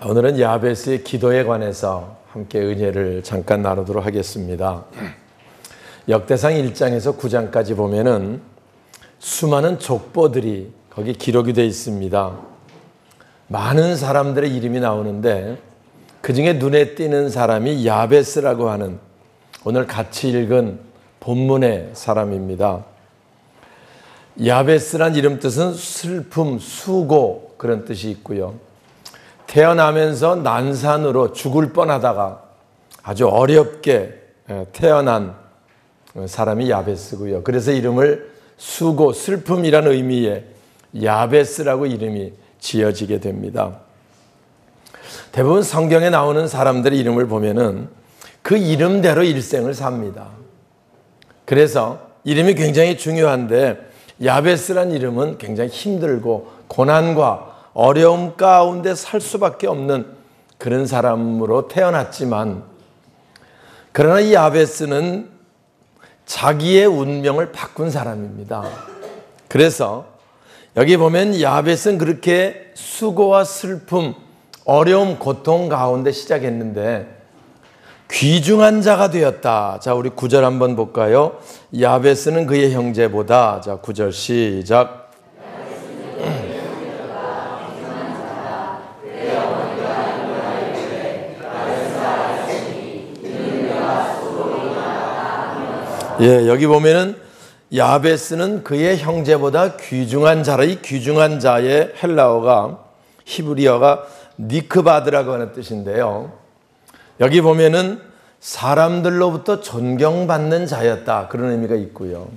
오늘은 야베스의 기도에 관해서 함께 은혜를 잠깐 나누도록 하겠습니다. 역대상 1장에서 9장까지 보면은 수많은 족보들이 거기 기록이 되어 있습니다. 많은 사람들의 이름이 나오는데 그중에 눈에 띄는 사람이 야베스라고 하는 오늘 같이 읽은 본문의 사람입니다. 야베스란 이름 뜻은 슬픔, 수고 그런 뜻이 있고요. 태어나면서 난산으로 죽을 뻔하다가 아주 어렵게 태어난 사람이 야베스고요. 그래서 이름을 수고, 슬픔이라는 의미의 야베스라고 이름이 지어지게 됩니다. 대부분 성경에 나오는 사람들의 이름을 보면은 그 이름대로 일생을 삽니다. 그래서 이름이 굉장히 중요한데 야베스란 이름은 굉장히 힘들고 고난과 어려움 가운데 살 수밖에 없는 그런 사람으로 태어났지만 그러나 이 야베스는 자기의 운명을 바꾼 사람입니다. 그래서 여기 보면 야베스는 그렇게 수고와 슬픔, 어려움, 고통 가운데 시작했는데 귀중한 자가 되었다. 자, 우리 9절 한번 볼까요? 야베스는 그의 형제보다, 자, 9절 시작. 예, 여기 보면은 야베스는 그의 형제보다 귀중한 자라. 이 귀중한 자의 헬라어가 히브리어가 니크바드라고 하는 뜻인데요. 여기 보면은 사람들로부터 존경받는 자였다 그런 의미가 있고요.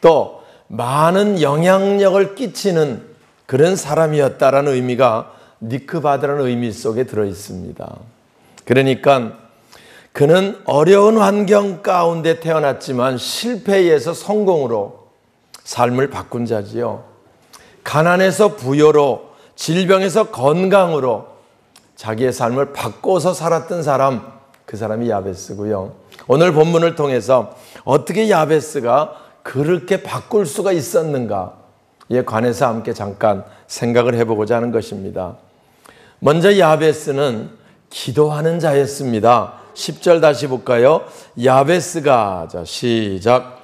또 많은 영향력을 끼치는 그런 사람이었다라는 의미가 니크바드라는 의미 속에 들어 있습니다. 그러니까 그는 어려운 환경 가운데 태어났지만 실패에서 성공으로 삶을 바꾼 자지요. 가난에서 부여로, 질병에서 건강으로 자기의 삶을 바꿔서 살았던 사람, 그 사람이 야베스고요. 오늘 본문을 통해서 어떻게 야베스가 그렇게 바꿀 수가 있었는가에 관해서 함께 잠깐 생각을 해보고자 하는 것입니다. 먼저 야베스는 기도하는 자였습니다. 10절 다시 볼까요? 야베스가, 자, 시작.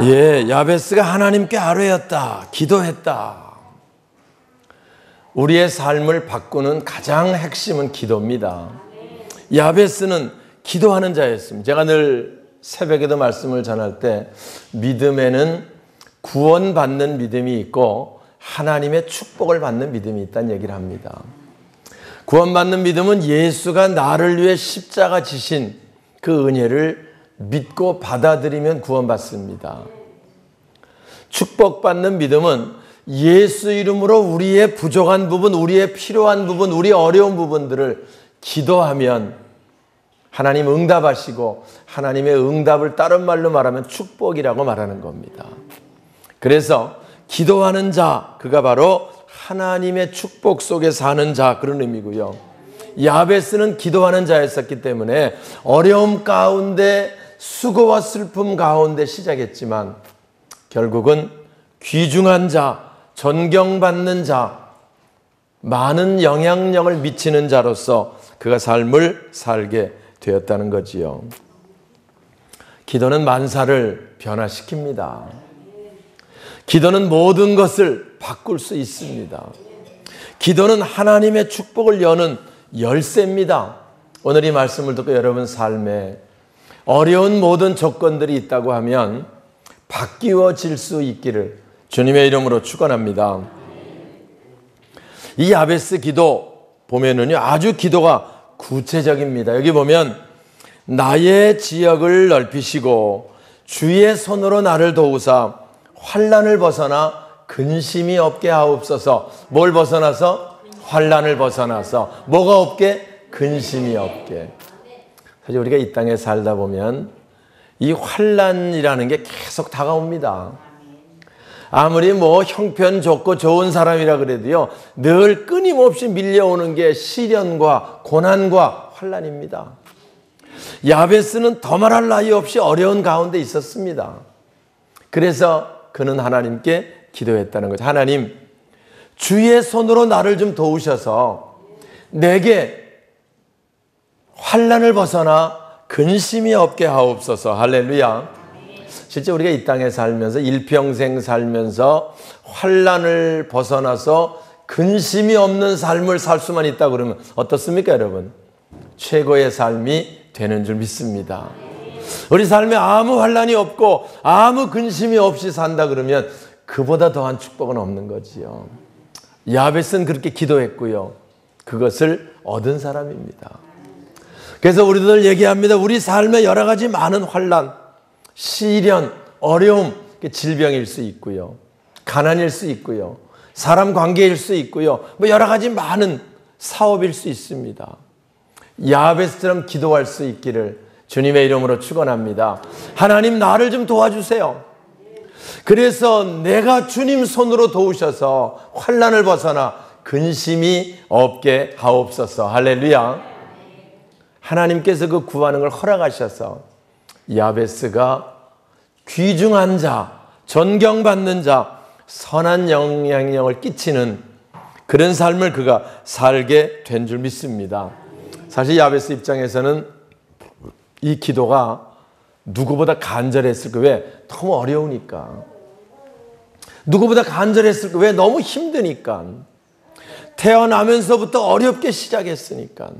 예, 야베스가 하나님께 아뢰었다, 기도했다. 우리의 삶을 바꾸는 가장 핵심은 기도입니다. 야베스는 기도하는 자였습니다. 제가 늘 새벽에도 말씀을 전할 때 믿음에는 구원받는 믿음이 있고 하나님의 축복을 받는 믿음이 있다는 얘기를 합니다. 구원받는 믿음은 예수가 나를 위해 십자가 지신 그 은혜를 믿고 받아들이면 구원받습니다. 축복받는 믿음은 예수 이름으로 우리의 부족한 부분, 우리의 필요한 부분, 우리 어려운 부분들을 기도하면 하나님 응답하시고 하나님의 응답을 다른 말로 말하면 축복이라고 말하는 겁니다. 그래서 기도하는 자, 그가 바로 하나님의 축복 속에 사는 자 그런 의미고요. 야베스는 기도하는 자였었기 때문에 어려움 가운데 수고와 슬픔 가운데 시작했지만 결국은 귀중한 자, 존경받는 자, 많은 영향력을 미치는 자로서 그가 삶을 살게 되었다는 거지요. 기도는 만사를 변화시킵니다. 기도는 모든 것을 바꿀 수 있습니다. 기도는 하나님의 축복을 여는 열쇠입니다. 오늘 이 말씀을 듣고 여러분 삶에 어려운 모든 조건들이 있다고 하면 바뀌어질 수 있기를 주님의 이름으로 축원합니다. 이 야베스 기도 보면은요, 아주 기도가 구체적입니다. 여기 보면 나의 지역을 넓히시고 주의 손으로 나를 도우사 환난을 벗어나 근심이 없게 하옵소서. 뭘 벗어나서? 환난을 벗어나서. 뭐가 없게? 근심이 없게. 사실 우리가 이 땅에 살다 보면 이 환난이라는 게 계속 다가옵니다. 아무리 뭐 형편 좋고 좋은 사람이라 그래도요, 늘 끊임없이 밀려오는 게 시련과 고난과 환난입니다. 야베스는 더 말할 나위 없이 어려운 가운데 있었습니다. 그래서 그는 하나님께 기도했다는 거죠. 하나님, 주의 손으로 나를 좀 도우셔서 내게 환난을 벗어나 근심이 없게 하옵소서. 할렐루야. 실제 우리가 이 땅에 살면서 일평생 살면서 환난을 벗어나서 근심이 없는 삶을 살 수만 있다 그러면 어떻습니까, 여러분? 최고의 삶이 되는 줄 믿습니다. 우리 삶에 아무 환난이 없고 아무 근심이 없이 산다 그러면 그보다 더한 축복은 없는 거지요. 야베스는 그렇게 기도했고요. 그것을 얻은 사람입니다. 그래서 우리들 얘기합니다. 우리 삶에 여러 가지 많은 환난, 시련, 어려움, 질병일 수 있고요. 가난일 수 있고요. 사람 관계일 수 있고요. 뭐 여러 가지 많은 사업일 수 있습니다. 야베스처럼 기도할 수 있기를 주님의 이름으로 축원합니다. 하나님, 나를 좀 도와주세요. 그래서 내가 주님 손으로 도우셔서 환난을 벗어나 근심이 없게 하옵소서. 할렐루야. 하나님께서 그 구하는 걸 허락하셔서 야베스가 귀중한 자, 존경받는 자, 선한 영향력을 끼치는 그런 삶을 그가 살게 된 줄 믿습니다. 사실 야베스 입장에서는 이 기도가 누구보다 간절했을 거예요. 왜? 너무 어려우니까. 누구보다 간절했을 거예요. 왜? 너무 힘드니까. 태어나면서부터 어렵게 시작했으니까.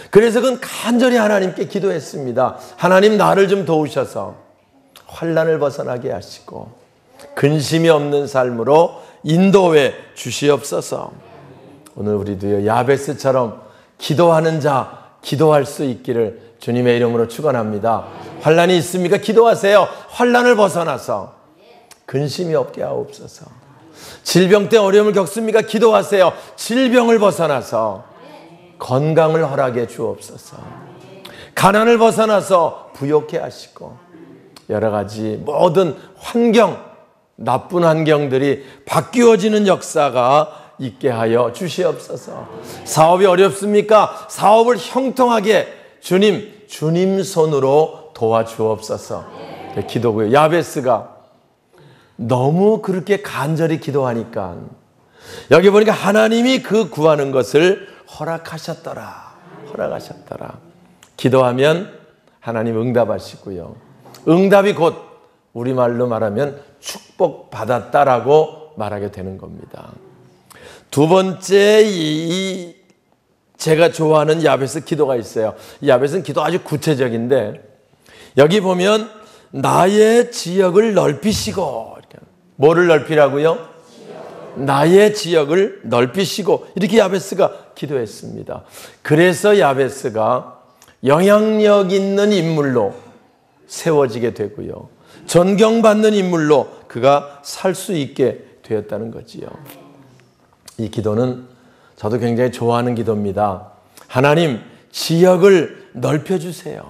그래서 그건 간절히 하나님께 기도했습니다. 하나님, 나를 좀 도우셔서 환난을 벗어나게 하시고 근심이 없는 삶으로 인도해 주시옵소서. 오늘 우리도요, 야베스처럼 기도하는 자, 기도할 수 있기를 주님의 이름으로 축원합니다. 환난이 있습니까? 기도하세요. 환난을 벗어나서 근심이 없게 하옵소서. 질병 때 어려움을 겪습니까? 기도하세요. 질병을 벗어나서 건강을 허락해 주옵소서. 가난을 벗어나서 부욕해 하시고 여러 가지 모든 환경, 나쁜 환경들이 바뀌어지는 역사가 있게 하여 주시옵소서. 사업이 어렵습니까? 사업을 형통하게 주님 손으로 도와주옵소서. 기도고요. 야베스가 너무 그렇게 간절히 기도하니까 여기 보니까 하나님이 그 구하는 것을 허락하셨더라. 기도하면 하나님 응답하시고요. 응답이 곧 우리말로 말하면 축복받았다라고 말하게 되는 겁니다. 두 번째 제가 좋아하는 야베스 기도가 있어요. 야베스는 기도 아주 구체적인데 여기 보면 나의 지역을 넓히시고, 뭐를 넓히라고요? 나의 지역을 넓히시고, 이렇게 야베스가 기도했습니다. 그래서 야베스가 영향력 있는 인물로 세워지게 되고요. 존경받는 인물로 그가 살 수 있게 되었다는 거지요. 이 기도는 저도 굉장히 좋아하는 기도입니다. 하나님, 지역을 넓혀주세요.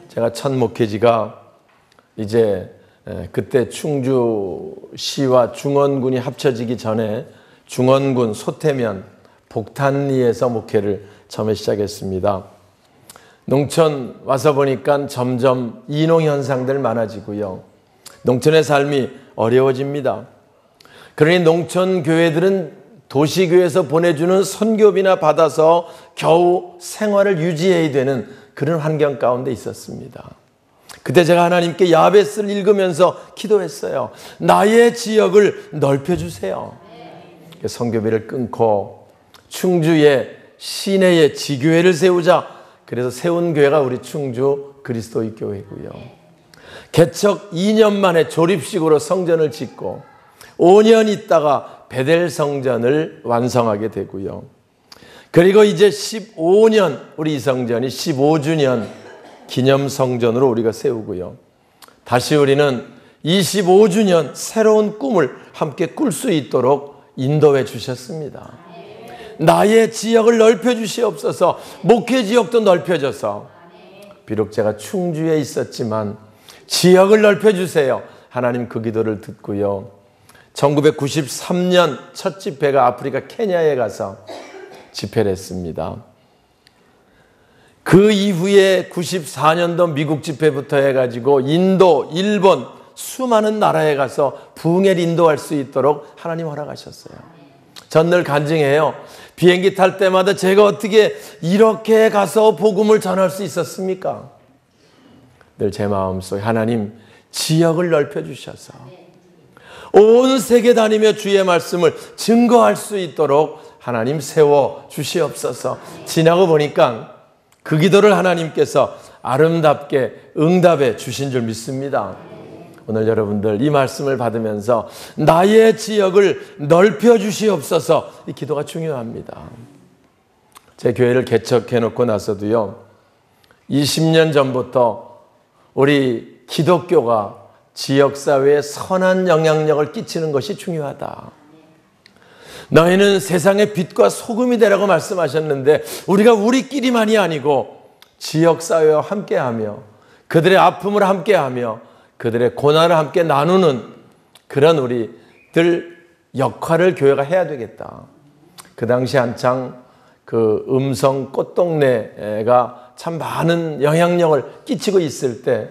제가 첫 목회지가 이제 그때 충주시와 중원군이 합쳐지기 전에 중원군 소태면 복탄리에서 목회를 처음에 시작했습니다. 농촌 와서 보니까 점점 이농 현상들 많아지고요. 농촌의 삶이 어려워집니다. 그러니 농촌 교회들은 도시교회에서 보내주는 선교비나 받아서 겨우 생활을 유지해야 되는 그런 환경 가운데 있었습니다. 그때 제가 하나님께 야베스를 읽으면서 기도했어요. 나의 지역을 넓혀주세요. 선교비를 끊고 충주에 시내에 지교회를 세우자. 그래서 세운 교회가 우리 충주 그리스도의 교회고요. 개척 2년 만에 조립식으로 성전을 짓고 5년 있다가 베델 성전을 완성하게 되고요. 그리고 이제 15년 우리 이 성전이 15주년 기념 성전으로 우리가 세우고요. 다시 우리는 25주년 새로운 꿈을 함께 꿀 수 있도록 인도해 주셨습니다. 나의 지역을 넓혀 주시옵소서. 목회 지역도 넓혀져서 비록 제가 충주에 있었지만 지역을 넓혀 주세요. 하나님 그 기도를 듣고요. 1993년 첫 집회가 아프리카 케냐에 가서 집회를 했습니다. 그 이후에 94년도 미국 집회부터 해가지고 인도, 일본 수많은 나라에 가서 부흥회를 인도할 수 있도록 하나님 허락하셨어요. 전 늘 간증해요. 비행기 탈 때마다 제가 어떻게 이렇게 가서 복음을 전할 수 있었습니까? 늘 제 마음속에 하나님 지역을 넓혀주셔서 온 세계 다니며 주의 말씀을 증거할 수 있도록 하나님 세워 주시옵소서. 지나고 보니까 그 기도를 하나님께서 아름답게 응답해 주신 줄 믿습니다. 오늘 여러분들 이 말씀을 받으면서 나의 지역을 넓혀 주시옵소서, 이 기도가 중요합니다. 제 교회를 개척해 놓고 나서도요, 20년 전부터 우리 기독교가 지역사회에 선한 영향력을 끼치는 것이 중요하다. 너희는 세상의 빛과 소금이 되라고 말씀하셨는데 우리가 우리끼리만이 아니고 지역사회와 함께하며 그들의 아픔을 함께하며 그들의 고난을 함께 나누는 그런 우리들 역할을 교회가 해야 되겠다. 그 당시 한창 그 음성 꽃동네가 참 많은 영향력을 끼치고 있을 때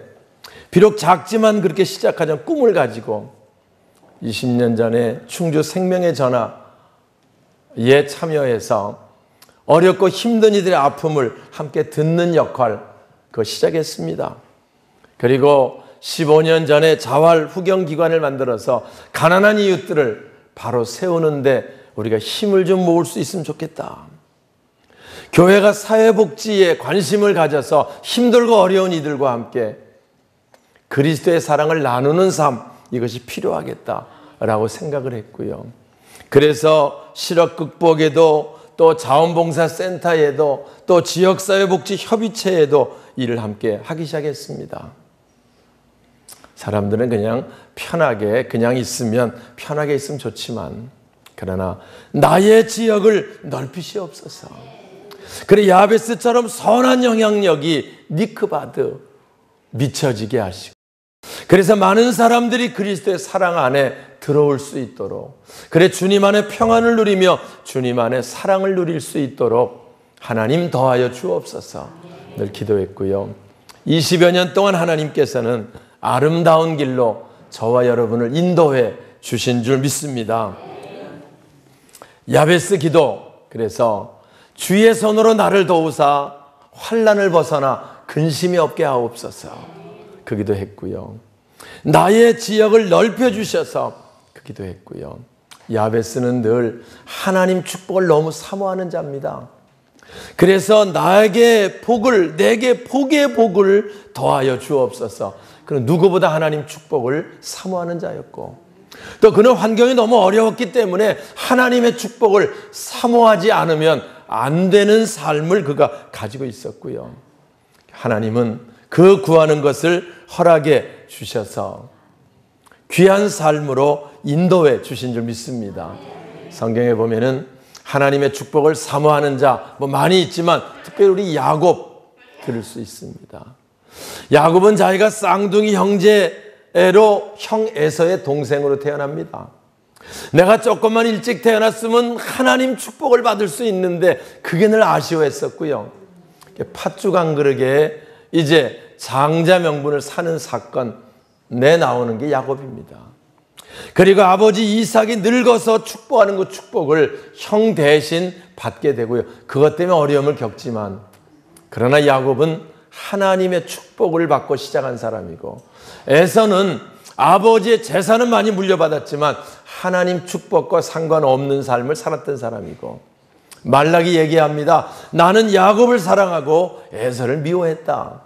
비록 작지만 그렇게 시작하자는 꿈을 가지고 20년 전에 충주 생명의 전화에 참여해서 어렵고 힘든 이들의 아픔을 함께 듣는 역할 그거 시작했습니다. 그리고 15년 전에 자활 후경기관을 만들어서 가난한 이웃들을 바로 세우는데 우리가 힘을 좀 모을 수 있으면 좋겠다. 교회가 사회복지에 관심을 가져서 힘들고 어려운 이들과 함께 그리스도의 사랑을 나누는 삶, 이것이 필요하겠다라고 생각을 했고요. 그래서 실업 극복에도 또 자원봉사센터에도 또 지역사회복지협의체에도 일을 함께 하기 시작했습니다. 사람들은 그냥 편하게 그냥 있으면 편하게 있으면 좋지만 그러나 나의 지역을 넓히시옵소서. 그래 야베스처럼 선한 영향력이 니크바드 미쳐지게 하시고 그래서 많은 사람들이 그리스도의 사랑 안에 들어올 수 있도록 그래 주님 안에 평안을 누리며 주님 안에 사랑을 누릴 수 있도록 하나님 더하여 주옵소서 늘 기도했고요. 20여 년 동안 하나님께서는 아름다운 길로 저와 여러분을 인도해 주신 줄 믿습니다. 야베스 기도, 그래서 주의 손으로 나를 도우사 환난을 벗어나 근심이 없게 하옵소서 그 기도했고요. 나의 지역을 넓혀주셔서 그 기도했고요. 야베스는 늘 하나님 축복을 너무 사모하는 자입니다. 그래서 내게 복의 복을 더하여 주옵소서. 그는 누구보다 하나님 축복을 사모하는 자였고 또 그는 환경이 너무 어려웠기 때문에 하나님의 축복을 사모하지 않으면 안 되는 삶을 그가 가지고 있었고요. 하나님은 그 구하는 것을 허락해 주셔서 귀한 삶으로 인도해 주신 줄 믿습니다. 성경에 보면은 하나님의 축복을 사모하는 자 많이 있지만 특별히 우리 야곱 들을 수 있습니다. 야곱은 자기가 쌍둥이 형제로 형 에서의 동생으로 태어납니다. 내가 조금만 일찍 태어났으면 하나님 축복을 받을 수 있는데 그게 늘 아쉬워했었고요. 팥죽 한 그릇에 이제 장자 명분을 사는 사건에 나오는 게 야곱입니다. 그리고 아버지 이삭이 늙어서 축복하는 그 축복을 형 대신 받게 되고요. 그것 때문에 어려움을 겪지만 그러나 야곱은 하나님의 축복을 받고 시작한 사람이고 에서는 아버지의 재산은 많이 물려받았지만 하나님 축복과 상관없는 삶을 살았던 사람이고 말라기 얘기합니다. 나는 야곱을 사랑하고 에서를 미워했다.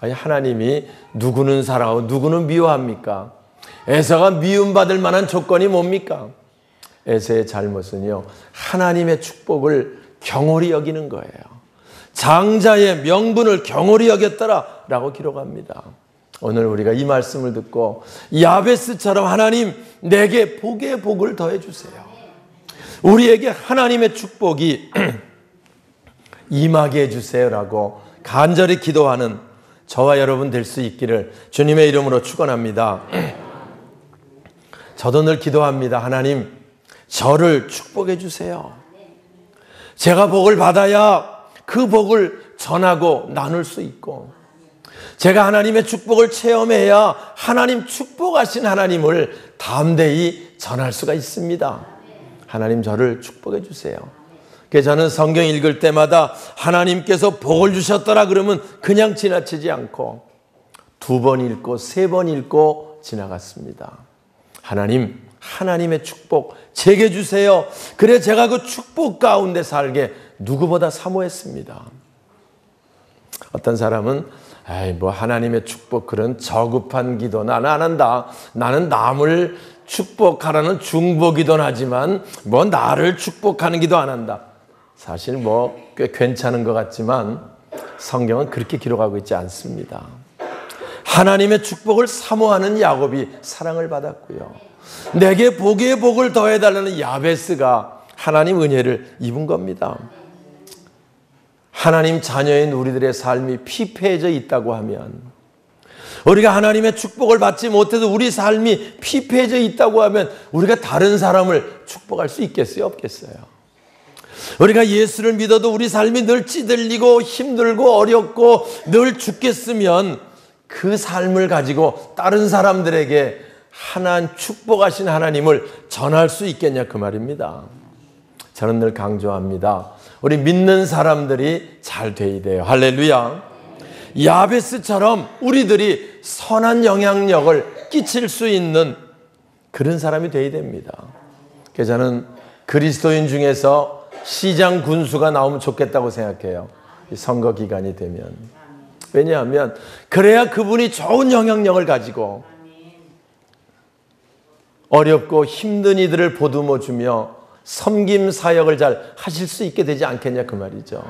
아니, 하나님이 누구는 사랑하고 누구는 미워합니까? 에서가 미움받을 만한 조건이 뭡니까? 에서의 잘못은요, 하나님의 축복을 경홀히 여기는 거예요. 장자의 명분을 경홀히 여겼더라라고 기록합니다. 오늘 우리가 이 말씀을 듣고 야베스처럼 하나님 내게 복의 복을 더해 주세요. 우리에게 하나님의 축복이 임하게 해주세요라고 간절히 기도하는 저와 여러분 될 수 있기를 주님의 이름으로 축원합니다. 저도 늘 기도합니다. 하나님, 저를 축복해 주세요. 제가 복을 받아야 그 복을 전하고 나눌 수 있고, 제가 하나님의 축복을 체험해야 하나님 축복하신 하나님을 담대히 전할 수가 있습니다. 하나님, 저를 축복해 주세요. 그래서 저는 성경 읽을 때마다 하나님께서 복을 주셨더라 그러면 그냥 지나치지 않고 2번 읽고 3번 읽고 지나갔습니다. 하나님, 하나님의 축복 제게 주세요. 그래 제가 그 축복 가운데 살게 누구보다 사모했습니다. 어떤 사람은 뭐 하나님의 축복 그런 저급한 기도 나는 안 한다. 나는 남을 축복하라는 중보기도는 하지만 뭐 나를 축복하는 기도 안 한다. 사실 뭐 꽤 괜찮은 것 같지만 성경은 그렇게 기록하고 있지 않습니다. 하나님의 축복을 사모하는 야곱이 사랑을 받았고요. 내게 복의 복을 더해달라는 야베스가 하나님 은혜를 입은 겁니다. 하나님 자녀인 우리들의 삶이 피폐해져 있다고 하면, 우리가 하나님의 축복을 받지 못해서 우리 삶이 피폐해져 있다고 하면 우리가 다른 사람을 축복할 수 있겠어요? 없겠어요? 우리가 예수를 믿어도 우리 삶이 늘 찌들리고 힘들고 어렵고 늘 죽겠으면 그 삶을 가지고 다른 사람들에게 하나님 축복하신 하나님을 전할 수 있겠냐 그 말입니다. 저는 늘 강조합니다. 우리 믿는 사람들이 잘 돼야 돼요. 할렐루야. 야베스처럼 우리들이 선한 영향력을 끼칠 수 있는 그런 사람이 돼야 됩니다. 그래서 저는 그리스도인 중에서 시장 군수가 나오면 좋겠다고 생각해요. 선거 기간이 되면. 왜냐하면 그래야 그분이 좋은 영향력을 가지고 어렵고 힘든 이들을 보듬어 주며 섬김 사역을 잘 하실 수 있게 되지 않겠냐 그 말이죠.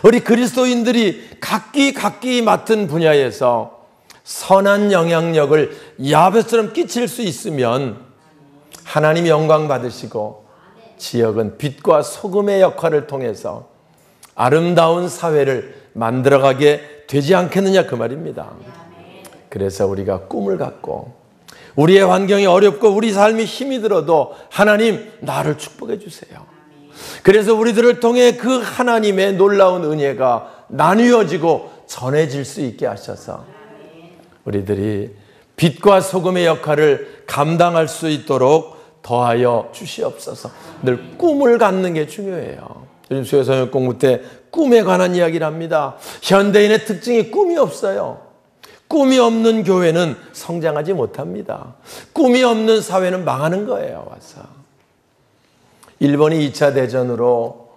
우리 그리스도인들이 각기 맡은 분야에서 선한 영향력을 야베스처럼 끼칠 수 있으면 하나님 영광 받으시고 지역은 빛과 소금의 역할을 통해서 아름다운 사회를 만들어가게 되지 않겠느냐 그 말입니다. 그래서 우리가 꿈을 갖고 우리의 환경이 어렵고 우리 삶이 힘이 들어도 하나님 나를 축복해 주세요. 그래서 우리들을 통해 그 하나님의 놀라운 은혜가 나누어지고 전해질 수 있게 하셔서 우리들이 빛과 소금의 역할을 감당할 수 있도록 더하여 주시옵소서. 늘 꿈을 갖는 게 중요해요. 요즘 수요성역 공부 때 꿈에 관한 이야기를 합니다. 현대인의 특징이 꿈이 없어요. 꿈이 없는 교회는 성장하지 못합니다. 꿈이 없는 사회는 망하는 거예요. 와서 일본이 2차 대전으로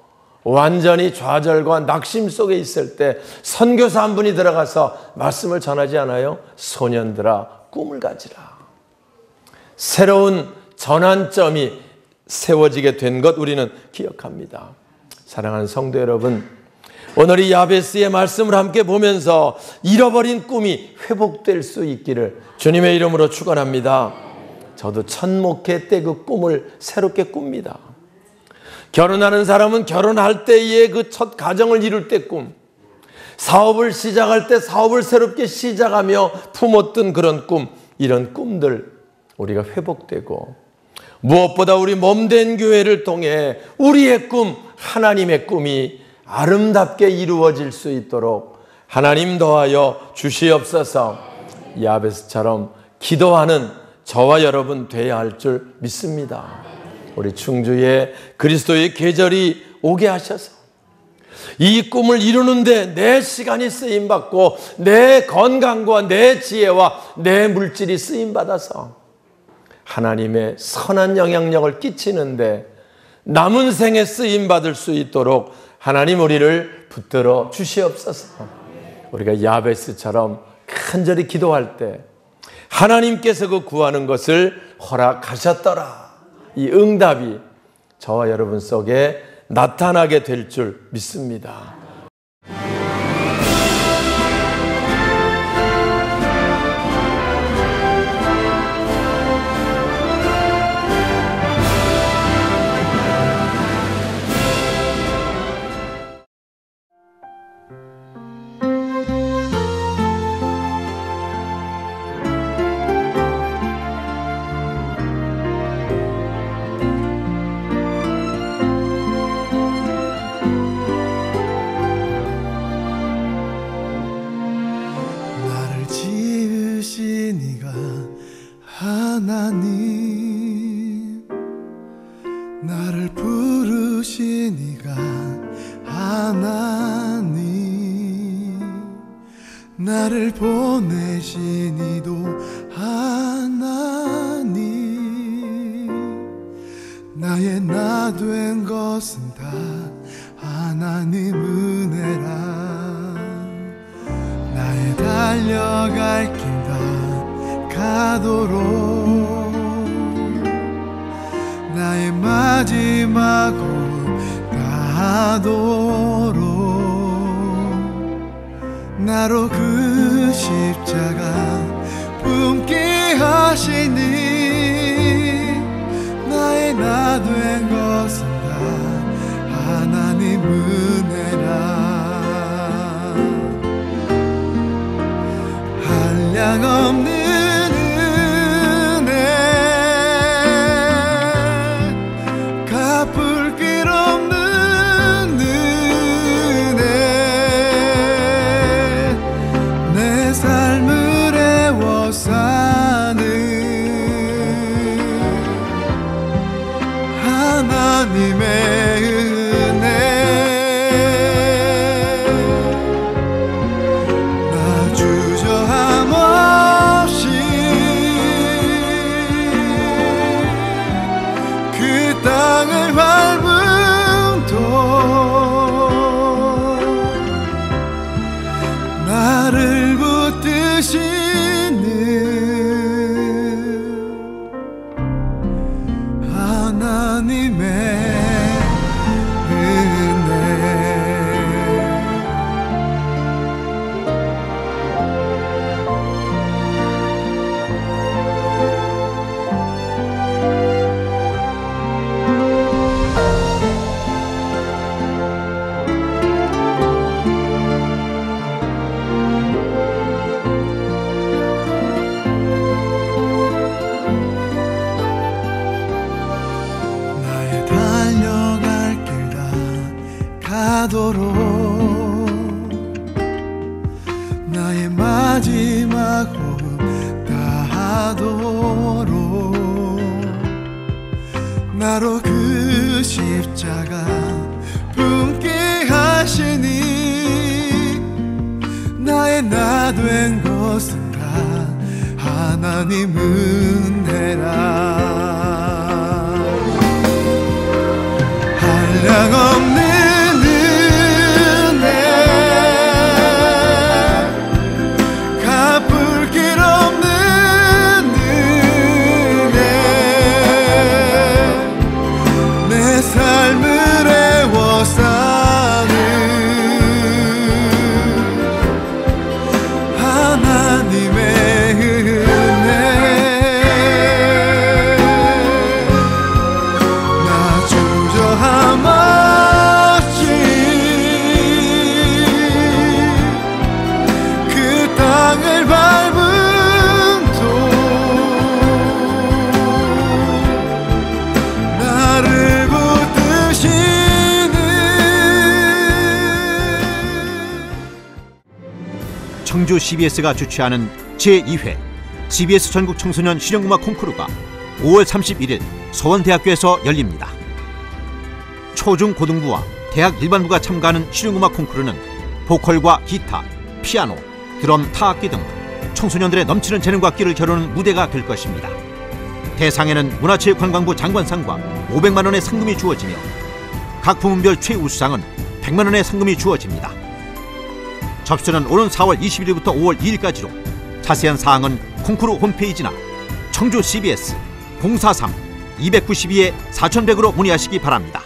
완전히 좌절과 낙심 속에 있을 때 선교사 한 분이 들어가서 말씀을 전하지 않아요? 소년들아 꿈을 가지라. 새로운 전환점이 세워지게 된 것 우리는 기억합니다. 사랑하는 성도 여러분, 오늘 이 야베스의 말씀을 함께 보면서 잃어버린 꿈이 회복될 수 있기를 주님의 이름으로 축원합니다. 저도 첫 목회 때 그 꿈을 새롭게 꿉니다. 결혼하는 사람은 결혼할 때의 그 첫 가정을 이룰 때 꿈, 사업을 시작할 때 사업을 새롭게 시작하며 품었던 그런 꿈, 이런 꿈들 우리가 회복되고 무엇보다 우리 몸된 교회를 통해 우리의 꿈, 하나님의 꿈이 아름답게 이루어질 수 있도록 하나님 도와여 주시옵소서. 야베스처럼 기도하는 저와 여러분 되어야 할 줄 믿습니다. 우리 충주에 그리스도의 계절이 오게 하셔서 이 꿈을 이루는데 내 시간이 쓰임받고 내 건강과 내 지혜와 내 물질이 쓰임받아서 하나님의 선한 영향력을 끼치는데 남은 생에 쓰임받을 수 있도록 하나님 우리를 붙들어 주시옵소서. 우리가 야베스처럼 간절히 기도할 때 하나님께서 그 구하는 것을 허락하셨더라. 이 응답이 저와 여러분 속에 나타나게 될 줄 믿습니다. 부르신 이가 하나님, 나를 보내신 이도 하나님, 나의 나 된 것은 다 하나님 은혜라. 나의 달려갈 길 다 가도록, 나의 마지막 올 다하도록, 나로 그 십자가 품게 하시니, 나의 나 된 것은 다 하나님 은혜라. 한량없는 은혜, 갚을 길 없는 은혜, 내 삶을 애워사는 하나님의 은혜. 나 주저함 없이 그 땅을 밟음도, 나를 붙드시는 하나님의 은혜. 나의 달려갈 길 다 가도록, 나의 마지막 호흡 다하도록, 나로 그 십자가 품게 하시니, 나의 나 된 것은 다 하나님 은혜라. 한량없는 은혜, 갚을 길 없는 은혜, 내 삶을 애워사는 하나님의 은혜. 나 주저함 없이 그 땅을 밟음도, 나를 붙드시는. 청주 CBS가 주최하는 제2회 CBS 전국 청소년 실용음악 콩쿠르가 5월 31일 서원대학교에서 열립니다. 초중고등부와 대학 일반부가 참가하는 실용음악 콩쿠르는 보컬과 기타, 피아노, 드럼, 타악기 등 청소년들의 넘치는 재능과 끼를 겨루는 무대가 될 것입니다. 대상에는 문화체육관광부 장관상과 500만 원의 상금이 주어지며 각 부문별 최우수상은 100만 원의 상금이 주어집니다. 접수는 오는 4월 21일부터 5월 2일까지로, 자세한 사항은 콩쿠르 홈페이지나 청주 CBS 043-292-4100으로 문의하시기 바랍니다.